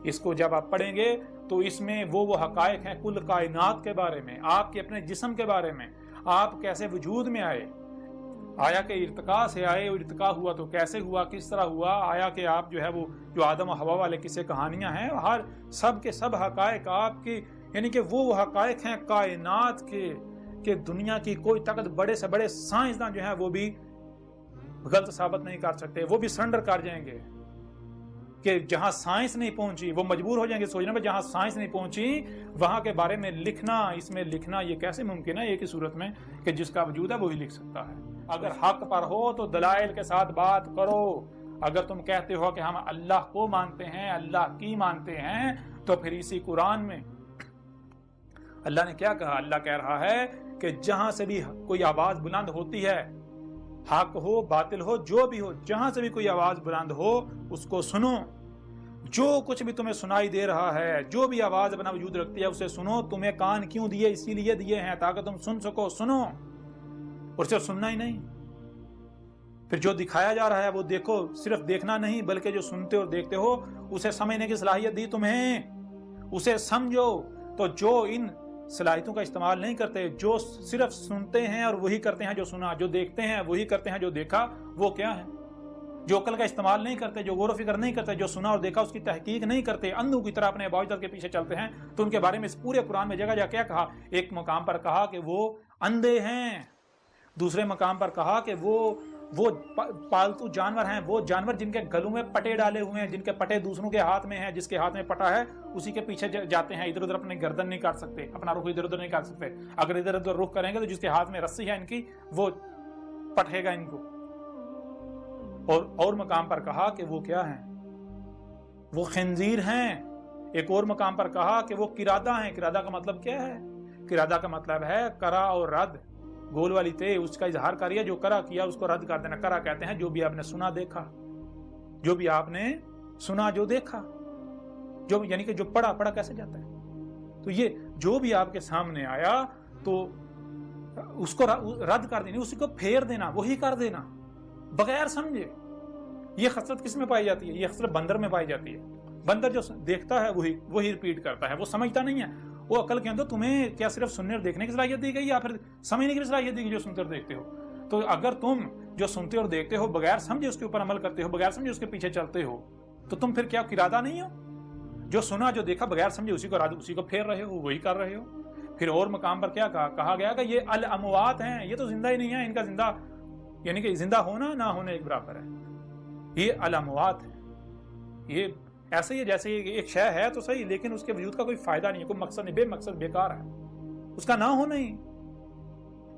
اس کو جب آپ پڑھیں گے تو اس میں وہ حقائق ہیں کل کائنات کے بارے میں، آپ کے اپنے جسم کے بارے میں، آپ کیسے وجود میں آئے، آیا کہ ارتقاء سے آئے، ارتقاء ہوا تو کیسے ہوا، کس طرح ہوا، آیا کہ آپ جو ہے وہ جو آدم و حوا والے قصے کہانیاں ہیں، ہر سب کے سب حقائق آپ کی، یعنی کہ وہ حقائق ہیں کائنات کے کہ دنیا کی کوئی طاقت، بڑے سے بڑے سائنسداں جو ہیں وہ بھی غلط ثابت نہیں کر سکتے، وہ بھی سرنڈر کر جائیں گے کہ جہاں سائنس نہیں پہنچی وہ مجبور ہو جائیں گے سوچنے میں، جہاں سائنس نہیں پہنچی وہاں کے بارے میں لکھنا، اس میں لکھنا یہ کیسے ممکن ہے ایک ہی صورت میں کہ جس کا وجود ہے وہی لکھ سکتا ہے۔ اگر حق پر ہو تو دلائل کے ساتھ بات کرو، اگر تم کہتے ہو کہ ہم اللہ کو مانتے ہیں، اللہ کی مانتے ہیں، تو پھر اسی قرآن میں اللہ نے کیا کہا؟ اللہ کہہ رہا ہے کہ جہاں سے بھی کوئی آواز بلند ہوتی ہے، حق ہو باطل ہو جو بھی ہو، جہاں سے بھی کوئی آواز بلند ہو اس کو سنو، جو کچھ بھی تمہیں سنائی دے رہا ہے، جو بھی آواز اپنا وجود رکھتی ہے اسے سنو۔ تمہیں کان کیوں دیے؟ اسی لیے دیے ہیں تاکہ تم سن سکو، سنو، اور صرف سننا ہی نہیں، پھر جو دکھایا جا رہا ہے وہ دیکھو، صرف دیکھنا نہیں بلکہ جو سنتے اور دیکھتے ہو اسے سمجھنے کی صلاحیت دی تمہیں، اسے سمجھو۔ تو جو ان صلاحیتوں کا استعمال نہیں کرتے، جو صرف سنتے ہیں اور وہی کرتے ہیں جو سنا، جو دیکھتے ہیں وہی کرتے ہیں جو دیکھا، وہ کیا ہے؟ جو عقل کا استعمال نہیں کرتے، جو غور و فکر نہیں کرتے، جو سنا اور دیکھا اس کی تحقیق نہیں کرتے، اندھوں کی طرح اپنے باوجود کے پیچھے چلتے ہیں، تو ان کے بارے میں اس پورے قرآن میں جگہ جگہ کیا کہا؟ ایک مقام پر کہا کہ وہ اندھے ہیں، دوسرے مقام پر کہا کہ وہ پالتو جانور ہیں، وہ جانور جن کے گلوں میں پٹے ڈالے ہوئے ہیں، جن کے پٹے دوسروں کے ہاتھ میں ہیں، جس کے ہاتھ میں پٹا ہے اسی کے پیچھے جاتے ہیں، ادھر ادھر اپنی گردن نہیں کر سکتے، اپنا رخ ادھر ادھر نہیں کر سکتے، اگر ادھر ادھر رخ کریں گے تو جس کے ہاتھ میں رسی ہے ان کی وہ پٹے گا ان کو۔ اور مقام پر کہا کہ وہ کیا ہیں؟ وہ خنزیر ہیں۔ ایک اور مقام پر کہا کہ وہ قرادہ ہیں۔ قرادہ کا مطلب کیا ہے؟ قرادہ کا مطلب ہے کرا اور رد، گول والی تے اس کا اظہار کریے، جو کرا کیا اس کو رد کر دینا۔ کرا کہتے ہیں جو بھی آپ نے سنا دیکھا، جو بھی آپ نے سنا جو دیکھا، جو یعنی کہ جو پڑھا کیسے جاتا ہے؟ تو یہ جو بھی آپ کے سامنے آیا تو اس کو رد کر دینا، اسی کو پھیر دینا، وہی کر دینا بغیر سمجھے۔ یہ خصلت کس میں پائی جاتی ہے؟ یہ خصلت بندر میں پائی جاتی ہے۔ بندر جو دیکھتا ہے وہی ریپیٹ کرتا ہے، وہ سمجھتا نہیں ہے۔ وہ عقل کے اندر تمہیں کیا صرف سننے اور دیکھنے کی صلاحیت دی گئی یا پھر سمجھنے کی صلاحیت دی گئی جو سنتے اور دیکھتے ہو؟ تو اگر تم جو سنتے اور دیکھتے ہو بغیر سمجھے اس کے اوپر عمل کرتے ہو، بغیر سمجھے اس کے پیچھے چلتے ہو، تو تم پھر کیا قرادہ نہیں ہو؟ جو سنا جو دیکھا بغیر سمجھے اسی کو پھیر رہے ہو، وہی کر رہے ہو۔ پھر اور مقام پر کیا کہا گیا کہ یہ الاموات ہیں، یہ تو زندہ ہی نہیں ہے، ان کا زندہ یعنی کہ زندہ ہونا نہ ہونا ایک برابر ہے، یہ الاموات ہے۔ یہ ایسے ہی جیسے ایک شے ہے تو صحیح، لیکن اس کے وجود کا کوئی فائدہ نہیں ہے، کوئی مقصد نہیں، بے مقصد بیکار ہے، اس کا نہ ہونا ہی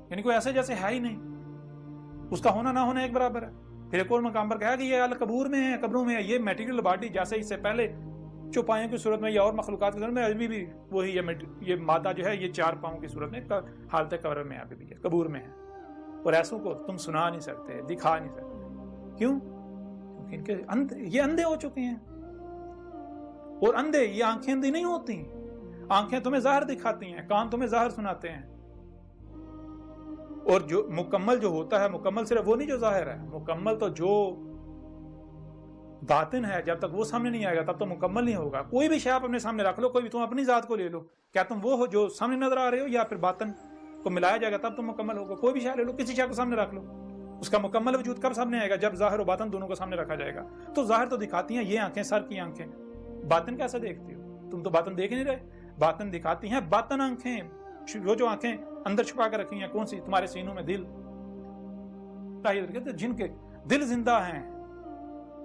یعنی کوئی ایسے جیسے ہے ہی نہیں، اس کا ہونا نہ ہونا ایک برابر ہے۔ پھر ایک اور مقام پر کہا کہ یہ القبور میں ہے، قبروں میں ہے، یہ میٹیریل باڈی جیسے اس سے پہلے چوپایوں کی صورت میں یا اور مخلوقات کی صورت میں ابھی بھی وہی یہ مادہ جو ہے یہ 4 پاؤں کی صورت میں حالت قبر میں ابھی بھی ہے، قبور میں ہے، اور ایسوں کو تم سنا نہیں سکتے، دکھا نہیں سکتے۔ کیوں؟ کیونکہ یہ اندھے ہو چکے ہیں، اور اندھے یہ آنکھیں اندھی نہیں ہوتی، آنکھیں تمہیں ظاہر دکھاتی ہیں، کان تمہیں ظاہر سناتے ہیں، اور جو مکمل جو ہوتا ہے، مکمل صرف وہ نہیں جو ظاہر ہے، مکمل تو جو باطن ہے، جب تک وہ سامنے نہیں آئے گا تب تو مکمل نہیں ہوگا۔ کوئی بھی شے آپ اپنے سامنے رکھ لو، کوئی بھی تم اپنی ذات کو لے لو، کیا تم وہ ہو جو سامنے نظر آ رہے ہو، یا پھر باطن کو ملایا جائے گا تب تم مکمل ہوگا؟ کوئی بھی شے لے لو، کسی شے کو سامنے رکھ لو، اس کا مکمل وجود کب سامنے آئے گا؟ جب ظاہر و باطن دونوں کو سامنے رکھا جائے گا۔ تو ظاہر تو دکھاتی ہیں یہ آنکھیں، سر کی آنکھیں، باطن کیسے دیکھتی ہو؟ تم تو باطن دیکھ نہیں رہے، باطن دکھاتی ہیں باطن آنکھیں، جو آنکھیں اندر چھپا کر رکھی ہیں، کون سی؟ تمہارے سینوں میں دل، جن کے دل زندہ ہیں۔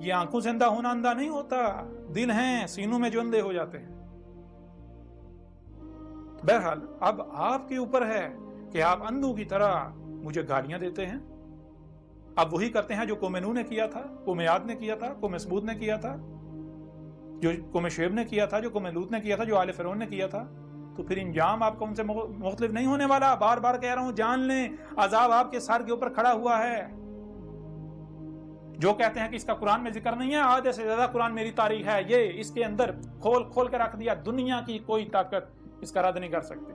یہ آنکھوں سے اندھا ہونا اندھا نہیں ہوتا، دل ہیں سینوں میں جو اندھے ہو جاتے ہیں۔ بہرحال اب آپ کے اوپر ہے کہ آپ اندھوں کی طرح مجھے گالیاں دیتے ہیں۔ اب وہی کرتے ہیں جو قوم نوح نے کیا تھا، قوم عاد نے کیا تھا، قوم ثمود نے کیا تھا، جو قوم شعیب نے کیا تھا، جو قوم لوط نے کیا تھا، جو آل فرعون نے کیا تھا۔ تو پھر انجام آپ کو ان سے مختلف نہیں ہونے والا۔ بار بار کہہ رہا ہوں، جان لیں عذاب آپ کے سر کے اوپر کھڑا ہوا ہے۔ جو کہتے ہیں کہ اس کا قرآن میں ذکر نہیں ہے، آدھے سے زیادہ قرآن میری تاریخ ہے، یہ اس کے اندر کھول کے رکھ دیا، دنیا کی کوئی طاقت اس کا رد نہیں کر سکتے۔